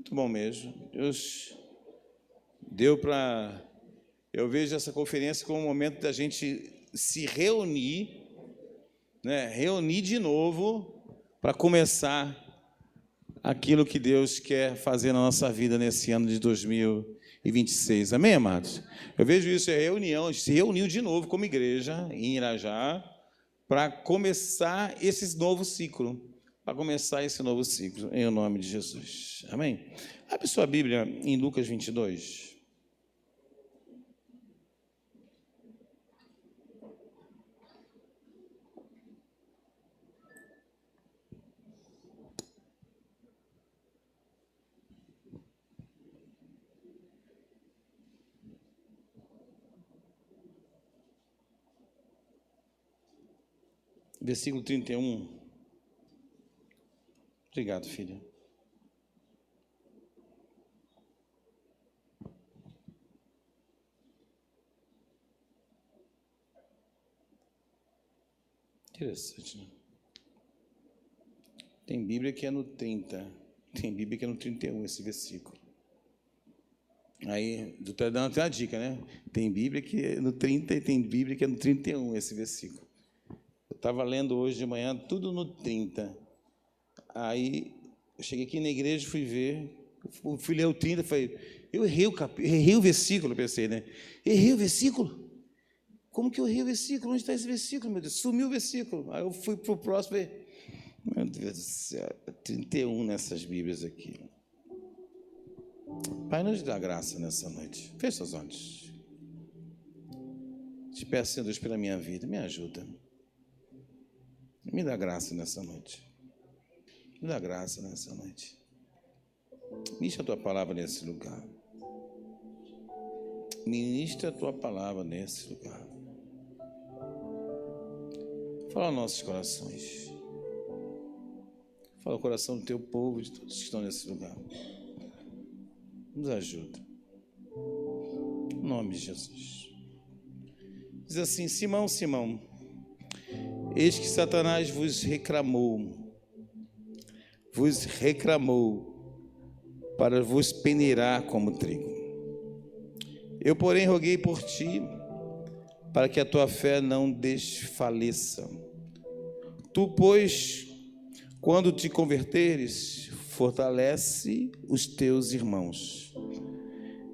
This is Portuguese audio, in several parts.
Muito bom mesmo. Deus deu para... Eu vejo essa conferência como um momento da gente se reunir, né? Reunir de novo para começar aquilo que Deus quer fazer na nossa vida nesse ano de 2026. Amém, amados? Eu vejo isso, é reunião, a gente se reuniu de novo como igreja em Irajá para começar esse novo ciclo. Em nome de Jesus. Amém? Abre sua Bíblia em Lucas 22. Versículo 31. Obrigado, filha. Interessante, né? Tem Bíblia que é no 30, tem Bíblia que é no 31, esse versículo. Aí, estou dando até uma dica, né? Tem Bíblia que é no 30 e tem Bíblia que é no 31, esse versículo. Eu estava lendo hoje de manhã, tudo no 30. Aí, eu cheguei aqui na igreja, fui ler o 30, falei, eu errei o versículo, pensei, né? Errei o versículo? Como que eu errei o versículo? Onde está esse versículo, meu Deus? Sumiu o versículo. Aí eu fui para o próximo e falei, meu Deus do céu, 31 nessas Bíblias aqui. Pai, nos dá graça nessa noite. Feche seus olhos. Te peço, Senhor Deus, pela minha vida, me ajuda. Me dá graça nessa noite. Me dá graça nessa noite. Ministra a tua palavra nesse lugar. Ministra a tua palavra nesse lugar. Fala aos nossos corações. Fala o coração do teu povo, de todos que estão nesse lugar. Nos ajuda. Em nome de Jesus. Diz assim: Simão, Simão, eis que Satanás vos reclamou para vos peneirar como trigo. Eu, porém, roguei por ti, para que a tua fé não desfaleça. Tu, pois, quando te converteres, fortalece os teus irmãos.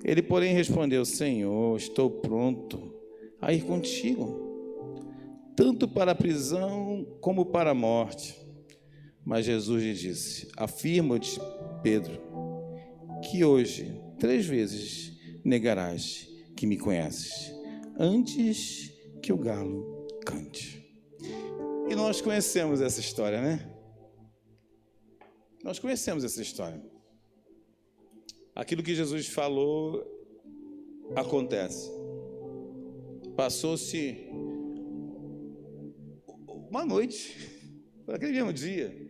Ele, porém, respondeu: Senhor, estou pronto a ir contigo, tanto para a prisão como para a morte. Mas Jesus lhe disse: Afirmo-te, Pedro, que hoje 3 vezes negarás que me conheces, antes que o galo cante. E nós conhecemos essa história, né? Nós conhecemos essa história. Aquilo que Jesus falou acontece. Passou-se uma noite, naquele mesmo dia,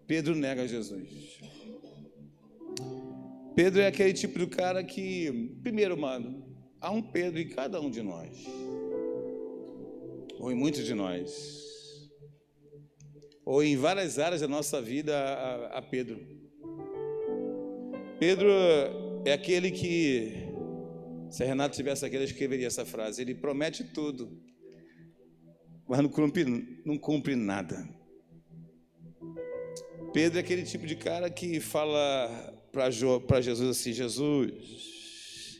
Pedro nega Jesus. Pedro é aquele tipo de cara que, primeiro, mano, há um Pedro em cada um de nós, ou em muitos de nós, ou em várias áreas da nossa vida há Pedro. Pedro é aquele que, se a Renata tivesse aqui, ela escreveria essa frase: ele promete tudo, mas não cumpre nada. Pedro é aquele tipo de cara que fala para Jesus assim: Jesus,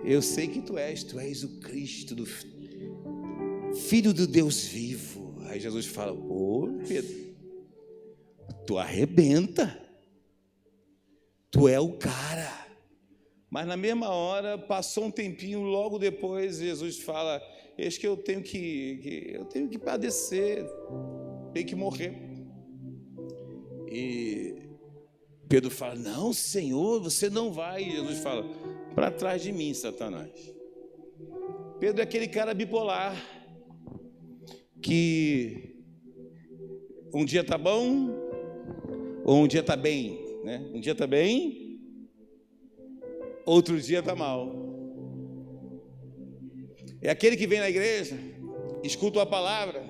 eu sei que tu és o Cristo, Filho do Deus vivo. Aí Jesus fala: Ô Pedro, tu arrebenta, tu é o cara. Mas na mesma hora, passou um tempinho, logo depois Jesus fala: eis que eu tenho que padecer, tenho que morrer. E Pedro fala: não, Senhor, você não vai. E Jesus fala: para trás de mim, Satanás. Pedro é aquele cara bipolar, que um dia está bom, ou um dia está bem, né? Um dia está bem, outro dia está mal. É aquele que vem na igreja, escuta a palavra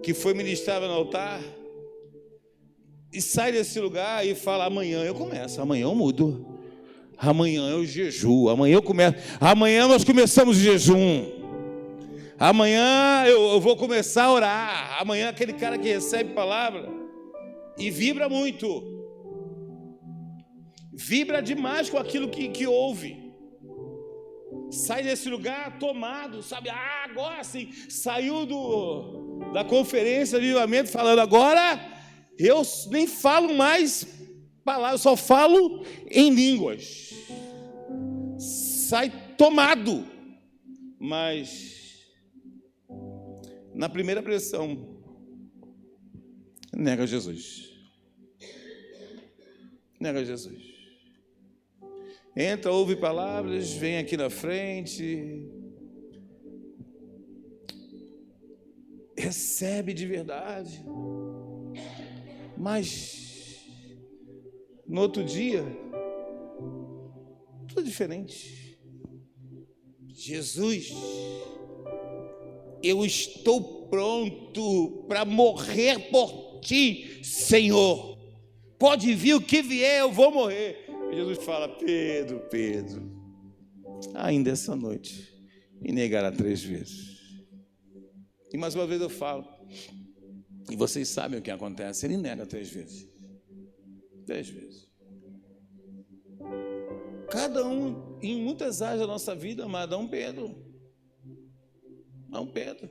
que foi ministrada no altar, e sai desse lugar e fala: amanhã eu começo, amanhã eu mudo, amanhã eu jejuo, amanhã eu começo, amanhã nós começamos o jejum, amanhã eu vou começar a orar. Amanhã aquele cara que recebe palavra e vibra muito, vibra demais com aquilo que ouve, sai desse lugar tomado, sabe? Agora sim, saiu da conferência de avivamento falando: agora eu nem falo mais palavras, só falo em línguas. Sai tomado. Mas na primeira pressão nega Jesus. Nega Jesus. Entra, ouve palavras, vem aqui na frente, recebe de verdade, mas no outro dia tudo diferente. Jesus, eu estou pronto para morrer por ti, Senhor. Pode vir o que vier, eu vou morrer. E Jesus fala: Pedro, ainda essa noite me negará 3 vezes. E mais uma vez eu falo, e vocês sabem o que acontece: ele nega 3 vezes. 3 vezes. Cada um, em muitas áreas da nossa vida, amado, é um Pedro. É um Pedro.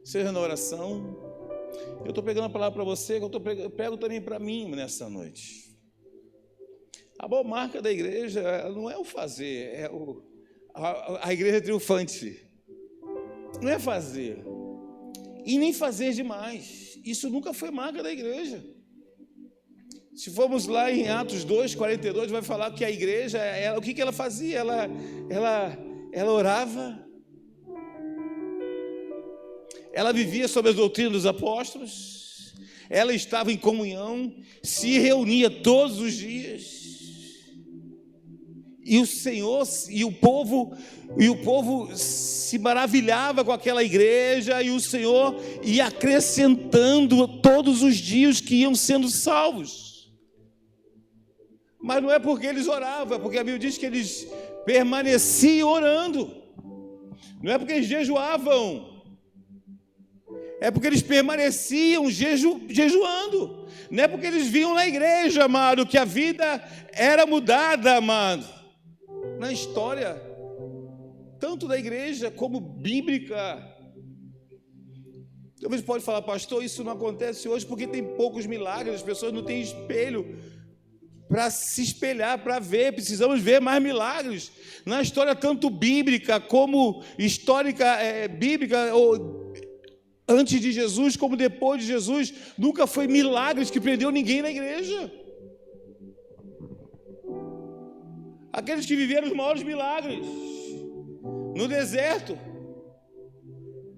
Seja na oração. Eu estou pegando a palavra para você, que eu pego também para mim nessa noite. A boa marca da igreja não é o fazer, é a igreja triunfante. Não é fazer. E nem fazer demais. Isso nunca foi marca da igreja. Se formos lá em Atos 2:42, vai falar que a igreja, o que ela fazia? Ela orava, ela vivia sob as doutrinas dos apóstolos, ela estava em comunhão, se reunia todos os dias, e o Senhor e o povo se maravilhava com aquela igreja, e o Senhor ia acrescentando todos os dias que iam sendo salvos. Mas não é porque eles oravam, é porque a Bíblia diz que eles permaneciam orando. Não é porque eles jejuavam, é porque eles permaneciam jejuando. Não é porque eles viam na igreja, amado, que a vida era mudada, amado. Na história, tanto da igreja como bíblica. Talvez pode falar: pastor, isso não acontece hoje porque tem poucos milagres, as pessoas não têm espelho para se espelhar, para ver. Precisamos ver mais milagres. Na história tanto bíblica como histórica, bíblica, ou antes de Jesus como depois de Jesus, nunca foi milagres que prendeu ninguém na igreja. Aqueles que viveram os maiores milagres no deserto,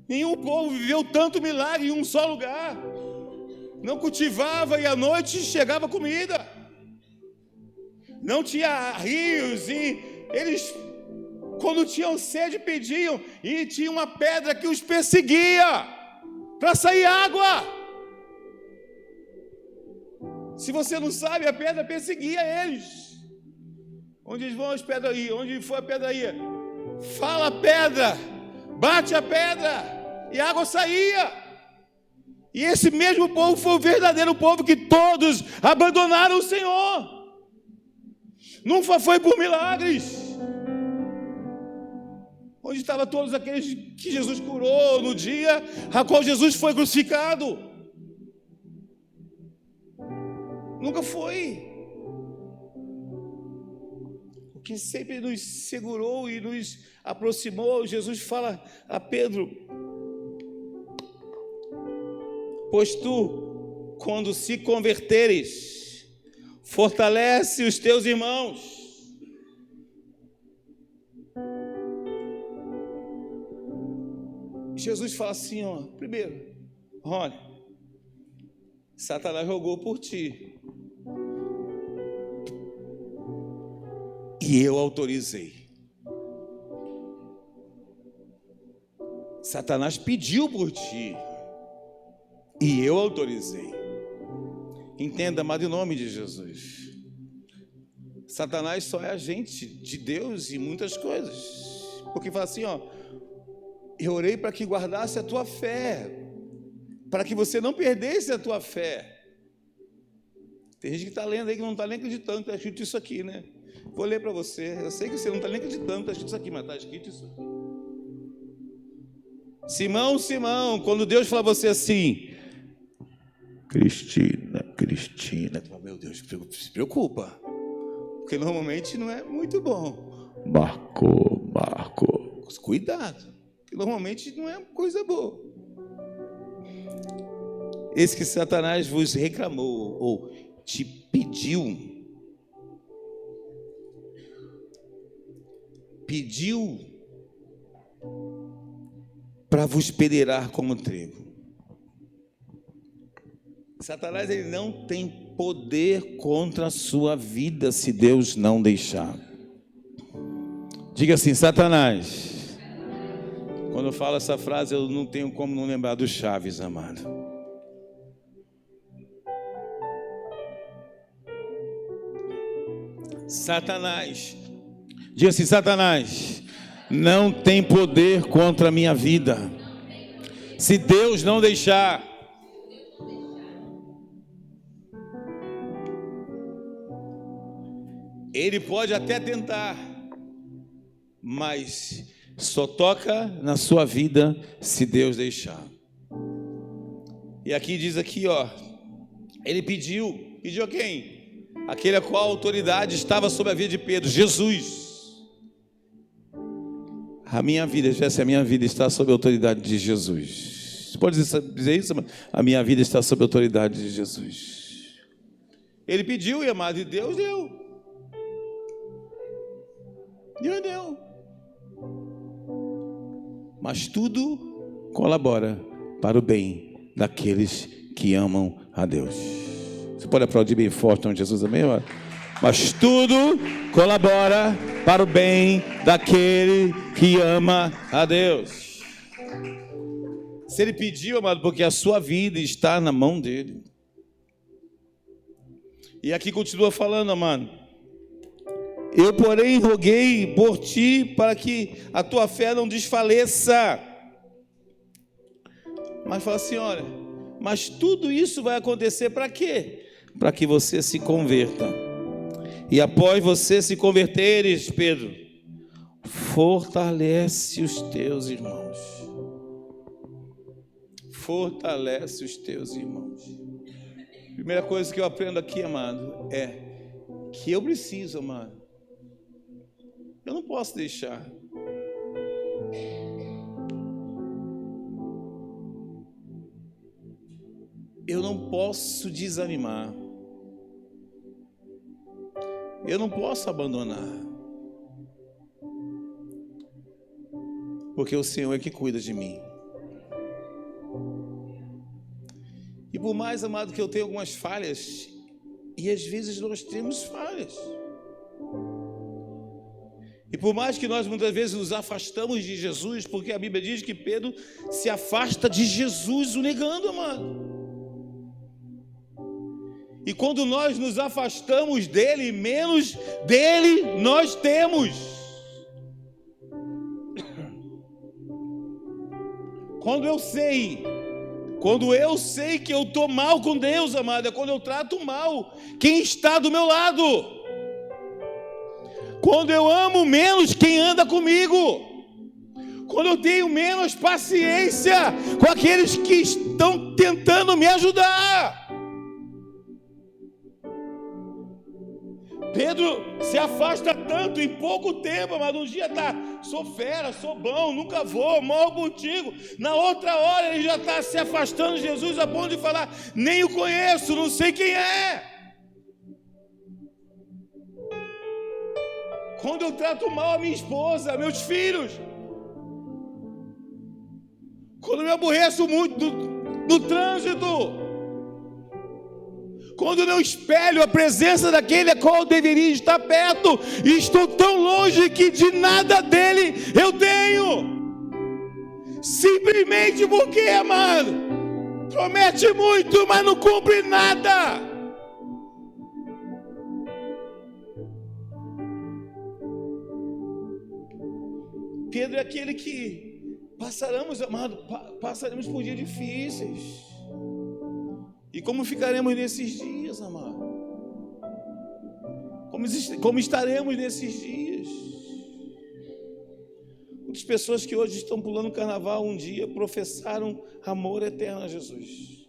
nenhum povo viveu tanto milagre em um só lugar. Não cultivava e à noite chegava comida. Não tinha rios, e eles, quando tinham sede, pediam, e tinha uma pedra que os perseguia para sair água. Se você não sabe, a pedra perseguia eles. Onde eles vão, as pedras aí? Onde foi a pedra aí? Fala a pedra, bate a pedra, e a água saía. E esse mesmo povo foi o verdadeiro povo que todos abandonaram o Senhor. Nunca foi por milagres. Onde estavam todos aqueles que Jesus curou no dia a qual Jesus foi crucificado? Nunca foi. O que sempre nos segurou e nos aproximou, Jesus fala a Pedro: pois tu, quando se converteres, fortalece os teus irmãos. Jesus fala assim, primeiro, olha, Satanás rogou por ti, e eu autorizei. Satanás pediu por ti, e eu autorizei. Entenda, amado, em nome de Jesus. Satanás só é agente de Deus em muitas coisas. Porque fala assim, ó, eu orei para que guardasse a tua fé, para que você não perdesse a tua fé. Tem gente que está lendo aí que não está nem acreditando que está escrito isso aqui, né? Vou ler para você. Eu sei que você não está nem acreditando que está escrito isso aqui, mas está escrito isso aqui. Simão, Simão, quando Deus fala você assim, Cristina, meu Deus, se preocupa, porque normalmente não é muito bom. Marco, cuidado, porque normalmente não é coisa boa. Esse que Satanás vos reclamou, ou te pediu para vos peneirar como trigo. Satanás, ele não tem poder contra a sua vida se Deus não deixar. Diga assim, Satanás. Quando eu falo essa frase, eu não tenho como não lembrar do Chaves, amado. Satanás. Diga assim, Satanás não tem poder contra a minha vida se Deus não deixar. Ele pode até tentar, mas só toca na sua vida se Deus deixar. E aqui diz aqui, ó, ele pediu a quem? Aquele a qual a autoridade estava sobre a vida de Pedro, Jesus. A minha vida, Jéssica, a minha vida está sob a autoridade de Jesus. Você pode dizer isso? A minha vida está sob a autoridade de Jesus. Ele pediu, e amado, e Deus deu. Deus deu. Mas tudo colabora para o bem daqueles que amam a Deus. Você pode aplaudir bem forte onde Jesus, amém? Mas tudo colabora para o bem daquele que ama a Deus. Se ele pediu, amado, porque a sua vida está na mão dele. E aqui continua falando, amado. Eu, porém, roguei por ti para que a tua fé não desfaleça. Mas fala assim, olha, mas tudo isso vai acontecer para quê? Para que você se converta. E após você se converteres, Pedro, fortalece os teus irmãos. Fortalece os teus irmãos. Primeira coisa que eu aprendo aqui, amado, é que eu preciso, amado. Eu não posso deixar. Eu não posso desanimar. Eu não posso abandonar. Porque o Senhor é que cuida de mim. E por mais, amado, que eu tenha algumas falhas, e às vezes nós temos falhas. E por mais que nós muitas vezes nos afastamos de Jesus, porque a Bíblia diz que Pedro se afasta de Jesus, o negando, amado. E quando nós nos afastamos dele, menos dele nós temos. Quando eu sei que eu estou mal com Deus, amado, é quando eu trato mal quem está do meu lado. Quando eu amo menos quem anda comigo. Quando eu tenho menos paciência com aqueles que estão tentando me ajudar. Pedro se afasta tanto em pouco tempo, mas um dia está, sou fera, sou bom, nunca vou, morro contigo. Na outra hora ele já está se afastando de Jesus a ponto de falar, nem o conheço, não sei quem é. Quando eu trato mal a minha esposa, meus filhos, quando eu me aborreço muito no trânsito, quando eu não espelho a presença daquele a qual eu deveria estar perto, e estou tão longe que de nada dele eu tenho, simplesmente porque, amado, promete muito, mas não cumpre nada. Pedro é aquele que passaremos por dias difíceis. E como ficaremos nesses dias, amado? Como estaremos nesses dias? Muitas pessoas que hoje estão pulando o carnaval, um dia professaram amor eterno a Jesus.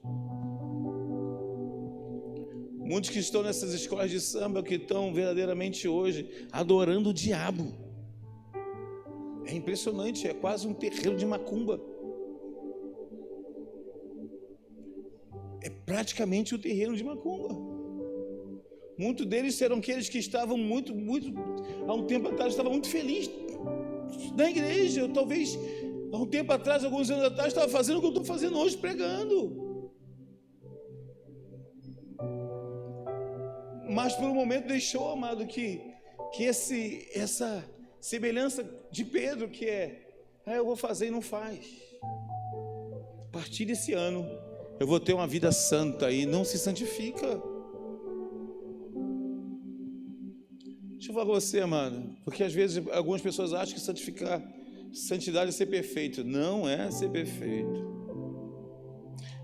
Muitos que estão nessas escolas de samba, que estão verdadeiramente hoje adorando o diabo. É impressionante, é quase um terreiro de macumba. É praticamente um terreiro de macumba. Muitos deles eram aqueles que estavam há um tempo atrás, estavam muito felizes na igreja. Eu, talvez, há um tempo atrás, alguns anos atrás, estava fazendo o que eu estou fazendo hoje, pregando. Mas por um momento deixou, amado, que essa semelhança de Pedro, que eu vou fazer e não faz. A partir desse ano, eu vou ter uma vida santa e não se santifica. Deixa eu falar com você, amado, porque às vezes algumas pessoas acham que santidade é ser perfeito. Não é ser perfeito.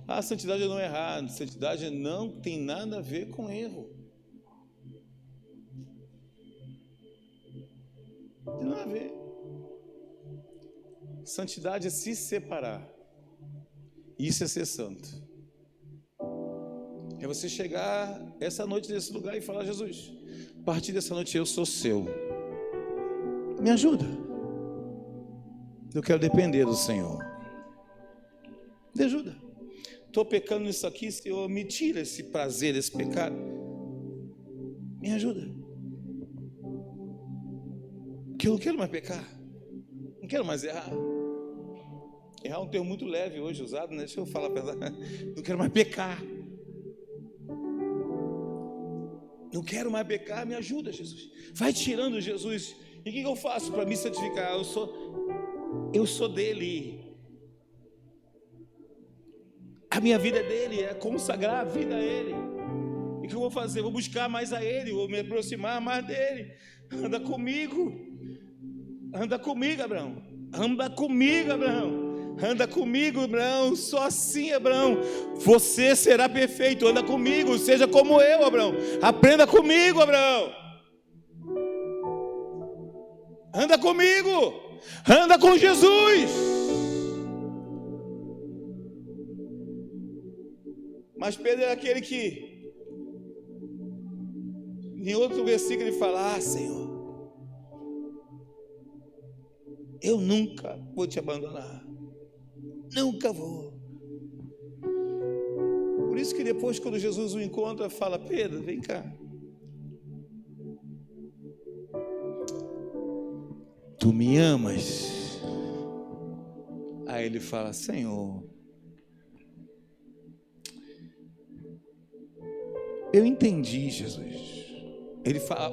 A santidade não é errado, santidade não tem nada a ver com erro. Não tem nada a ver. Santidade é se separar. Isso é ser santo. É você chegar essa noite nesse lugar e falar: Jesus, a partir dessa noite eu sou seu. Me ajuda. Eu quero depender do Senhor. Me ajuda. Estou pecando nisso aqui, Senhor, me tira esse prazer, esse pecado. Me ajuda. Porque eu não quero mais pecar. Não quero mais errar. Errar é um termo muito leve hoje usado, né? Deixa eu falar, não quero mais pecar. Não quero mais pecar, me ajuda, Jesus. Vai tirando, Jesus. E o que eu faço para me santificar? Eu sou dele. A minha vida é dele, é consagrar a vida a ele. E o que eu vou fazer? Vou buscar mais a ele, vou me aproximar mais dele. Anda comigo. Anda comigo, Abraão. Anda comigo, Abraão. Anda comigo, Abraão. Só assim, Abraão, você será perfeito. Anda comigo, seja como eu, Abraão. Aprenda comigo, Abraão. Anda comigo. Anda com Jesus. Mas Pedro é aquele que, em outro versículo, ele fala: Senhor, eu nunca vou te abandonar. Nunca vou. Por isso que depois, quando Jesus o encontra, fala: Pedro, vem cá. Tu me amas? Aí ele fala: Senhor, eu entendi, Jesus.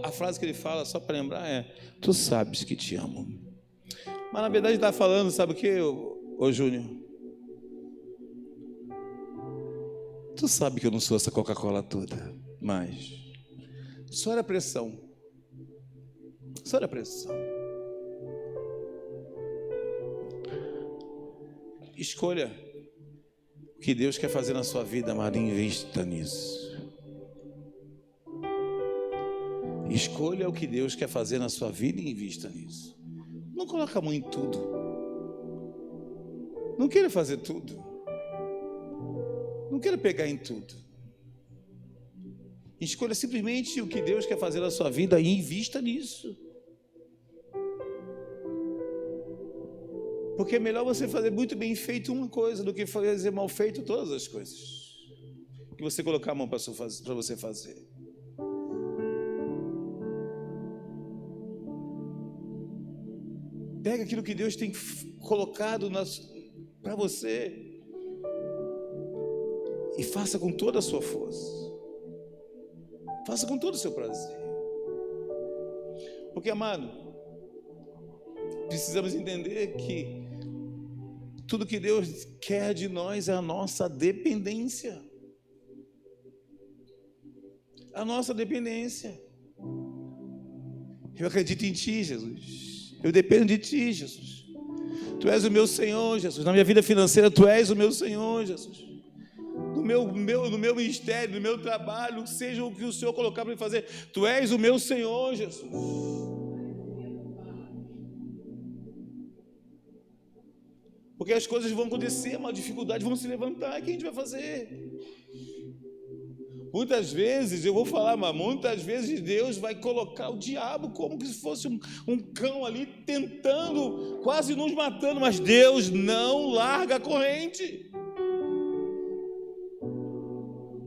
A frase que ele fala, só para lembrar, é: tu sabes que te amo. Mas na verdade ele está falando, sabe o que, ô Júnior? Tu sabe que eu não sou essa Coca-Cola toda, mas só era pressão. Só era pressão. Escolha o que Deus quer fazer na sua vida, amado, e invista nisso. Escolha o que Deus quer fazer na sua vida e invista nisso. Não coloca a mão em tudo. Não queira fazer tudo. Não queira pegar em tudo. Escolha simplesmente o que Deus quer fazer na sua vida e invista nisso. Porque é melhor você fazer muito bem feito uma coisa do que fazer mal feito todas as coisas que você colocar a mão para você fazer. Pega aquilo que Deus tem colocado para você e faça com toda a sua força. Faça com todo o seu prazer. Porque, amado, precisamos entender que tudo que Deus quer de nós é a nossa dependência. A nossa dependência. Eu acredito em Ti, Jesus. Eu dependo de Ti, Jesus. Tu és o meu Senhor, Jesus. Na minha vida financeira, Tu és o meu Senhor, Jesus. No meu ministério, no meu trabalho, seja o que o Senhor colocar para me fazer, Tu és o meu Senhor, Jesus. Porque as coisas vão acontecer, uma dificuldade vão se levantar, o que a gente vai fazer? Muitas vezes, eu vou falar, mas muitas vezes Deus vai colocar o diabo como se fosse um cão ali tentando, quase nos matando, mas Deus não larga a corrente.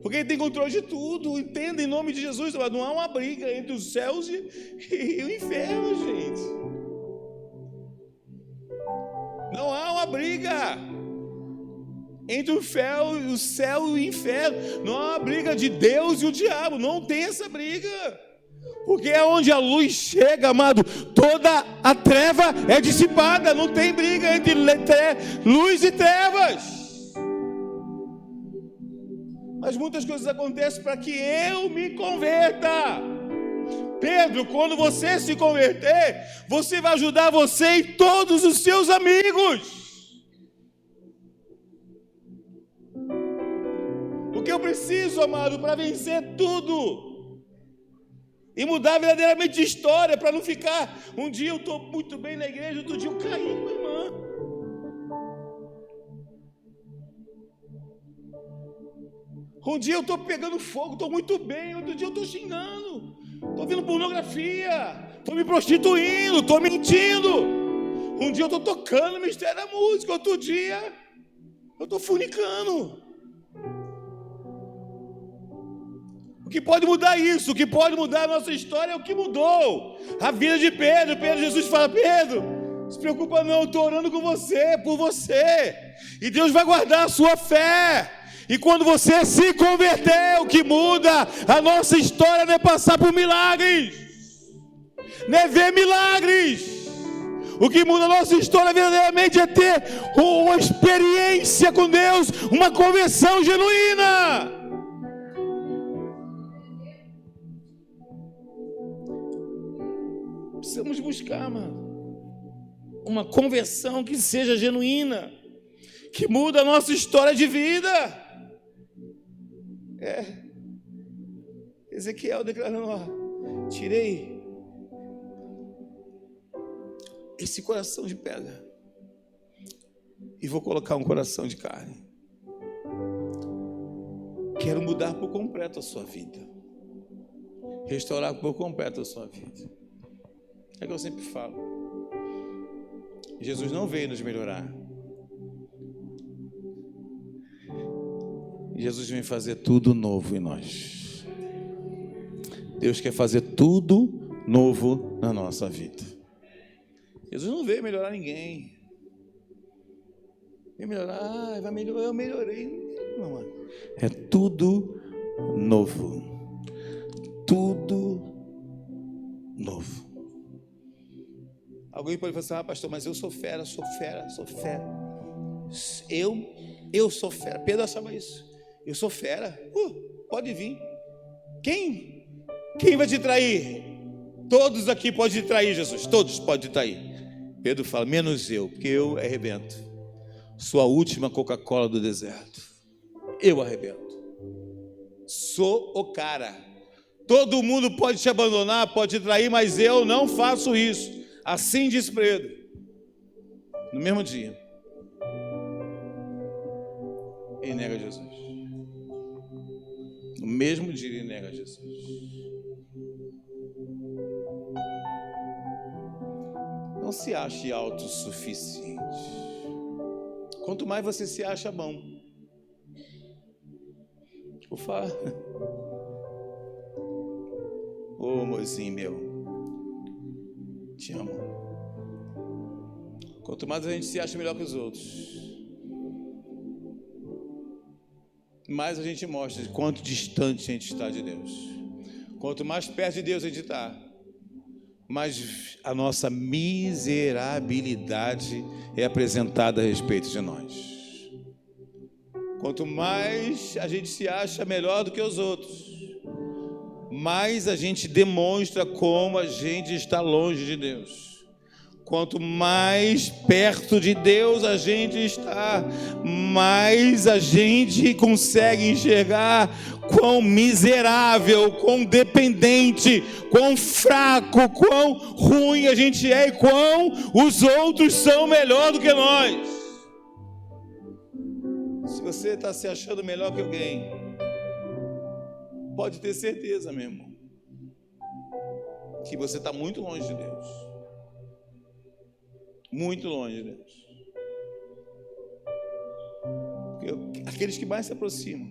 Porque Ele tem controle de tudo, entenda em nome de Jesus, mas não há uma briga entre os céus e o inferno, gente. Não há uma briga entre o céu e o inferno. Não há uma briga de Deus e o diabo. Não tem essa briga. Porque é onde a luz chega, amado, toda a treva é dissipada. Não tem briga entre luz e trevas. Mas muitas coisas acontecem para que eu me converta. Pedro, quando você se converter, você vai ajudar você e todos os seus amigos. O que eu preciso, amado, para vencer tudo e mudar verdadeiramente de história, para não ficar, um dia eu estou muito bem na igreja, outro dia eu caí com a irmã. Um dia eu estou pegando fogo, estou muito bem, outro dia eu estou xingando, estou vendo pornografia, estou me prostituindo, estou mentindo. Um dia eu estou tocando o mistério da música, outro dia eu estou fornicando. O que pode mudar isso, o que pode mudar a nossa história é o que mudou a vida de Pedro. Jesus fala: Pedro, não se preocupa não, eu estou orando com você, por você, e Deus vai guardar a sua fé. E quando você se converter, o que muda a nossa história não é passar por milagres, não é ver milagres. O que muda a nossa história verdadeiramente é ter uma experiência com Deus, uma conversão genuína. Precisamos buscar, mano, uma conversão que seja genuína, que muda a nossa história de vida. Ezequiel declarando: ó, tirei esse coração de pedra e vou colocar um coração de carne. Quero mudar por completo a sua vida, restaurar por completo a sua vida. É que eu sempre falo, Jesus não veio nos melhorar, Jesus vem fazer tudo novo em nós. Deus quer fazer tudo novo na nossa vida. Jesus não veio melhorar ninguém. Veio melhorar, vai melhorar, eu melhorei. Não, mano. É tudo novo. Tudo novo. Alguém pode falar: ah, pastor, mas eu sou fera, sou fera, sou fera. Eu sou fera. Pedro achava isso. Eu sou fera. Pode vir. Quem vai te trair? Todos aqui podem te trair, Jesus. Todos podem te trair. Pedro fala: menos eu, porque eu arrebento. Sou a última Coca-Cola do deserto. Eu arrebento. Sou o cara. Todo mundo pode te abandonar, pode te trair, mas eu não faço isso. Assim diz Pedro. No mesmo dia, ele nega Jesus. No mesmo dia ele nega Jesus. Não se ache autossuficiente. Quanto mais você se acha bom. Vou falar. Ô mozinho meu, te amo. Quanto mais a gente se acha melhor que os outros, mais a gente mostra de quanto distante a gente está de Deus. Quanto mais perto de Deus a gente está, mais a nossa miserabilidade é apresentada a respeito de nós. Quanto mais a gente se acha melhor do que os outros, mais a gente demonstra como a gente está longe de Deus. Quanto mais perto de Deus a gente está, mais a gente consegue enxergar quão miserável, quão dependente, quão fraco, quão ruim a gente é e quão os outros são melhor do que nós. Se você está se achando melhor que alguém, pode ter certeza, meu irmão, que você está muito longe de Deus. Muito longe de Deus. Porque aqueles que mais se aproximam,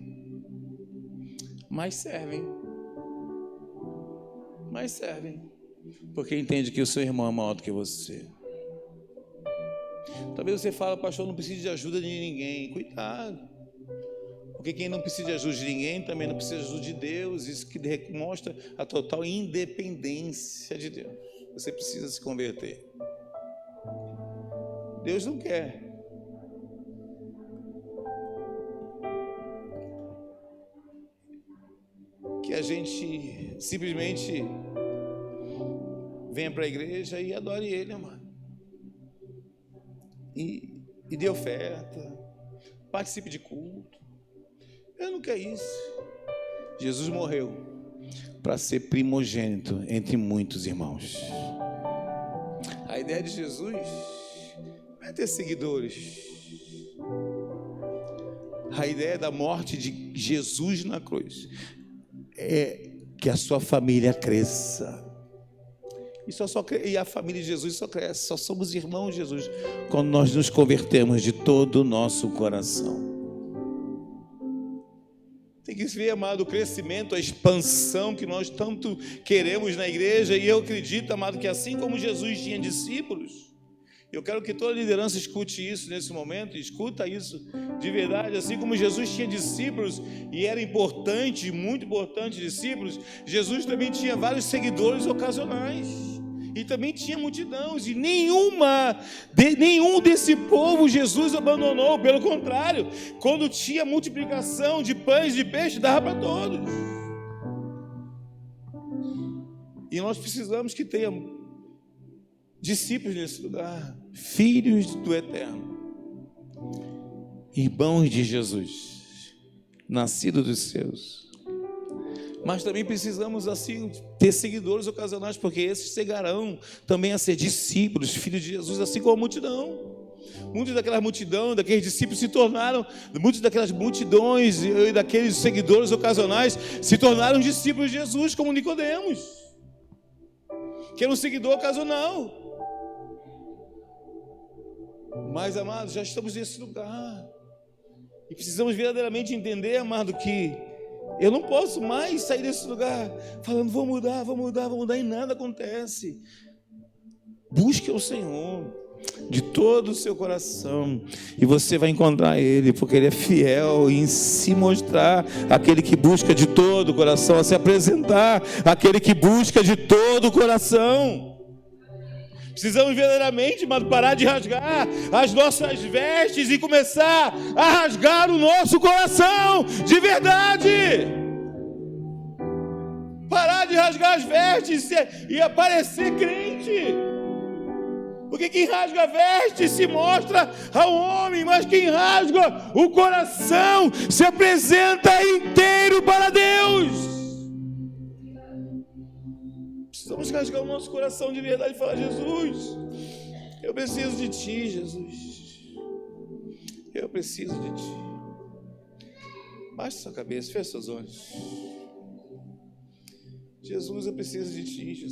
mais servem. Mais servem. Porque entende que o seu irmão é maior do que você. Talvez você fale, pastor, não preciso de ajuda de ninguém. Cuidado. Porque quem não precisa de ajuda de ninguém também não precisa de ajuda de Deus. Isso que demonstra a total independência de Deus. Você precisa se converter. Deus não quer que a gente simplesmente venha para a igreja e adore Ele, amado. E dê oferta, participe de culto. Eu não quero isso. Jesus morreu para ser primogênito entre muitos irmãos. A ideia de Jesus não é ter seguidores. A ideia da morte de Jesus na cruz é que a sua família cresça. E a família de Jesus só cresce, só somos irmãos de Jesus quando nós nos convertemos de todo o nosso coração. Tem que ver, amado, o crescimento, a expansão que nós tanto queremos na igreja. E eu acredito, amado, que assim como Jesus tinha discípulos, eu quero que toda a liderança escute isso nesse momento, escuta isso de verdade. Assim como Jesus tinha discípulos, e era importante, muito importante discípulos, Jesus também tinha vários seguidores ocasionais, e também tinha multidões, e nenhum desse povo Jesus abandonou. Pelo contrário, quando tinha multiplicação de pães e de peixe, dava para todos. E nós precisamos que tenha discípulos nesse lugar, filhos do Eterno, irmãos de Jesus, nascidos dos céus. Mas também precisamos assim ter seguidores ocasionais, porque esses chegarão também a ser discípulos, filhos de Jesus, assim como a multidão. Muitos daquela multidão, daqueles discípulos se tornaram, muitas daquelas multidões e daqueles seguidores ocasionais se tornaram discípulos de Jesus, como Nicodemos, que era um seguidor ocasional. Mas, amados, já estamos nesse lugar e precisamos verdadeiramente entender, amado, que eu não posso mais sair desse lugar falando vou mudar, e nada acontece. Busque o Senhor de todo o seu coração e você vai encontrar Ele, porque Ele é fiel em se mostrar aquele que busca de todo o coração, a se apresentar aquele que busca de todo o coração. Precisamos verdadeiramente, mas parar de rasgar as nossas vestes e começar a rasgar o nosso coração de verdade. Parar de rasgar as vestes e aparecer crente. Porque quem rasga a veste se mostra ao homem, mas quem rasga o coração se apresenta inteiro para Deus. Precisamos rasgar o nosso coração de verdade e falar: Jesus, eu preciso de Ti, Jesus. Eu preciso de Ti. Baixe sua cabeça, feche seus olhos. Jesus, eu preciso de Ti, Jesus.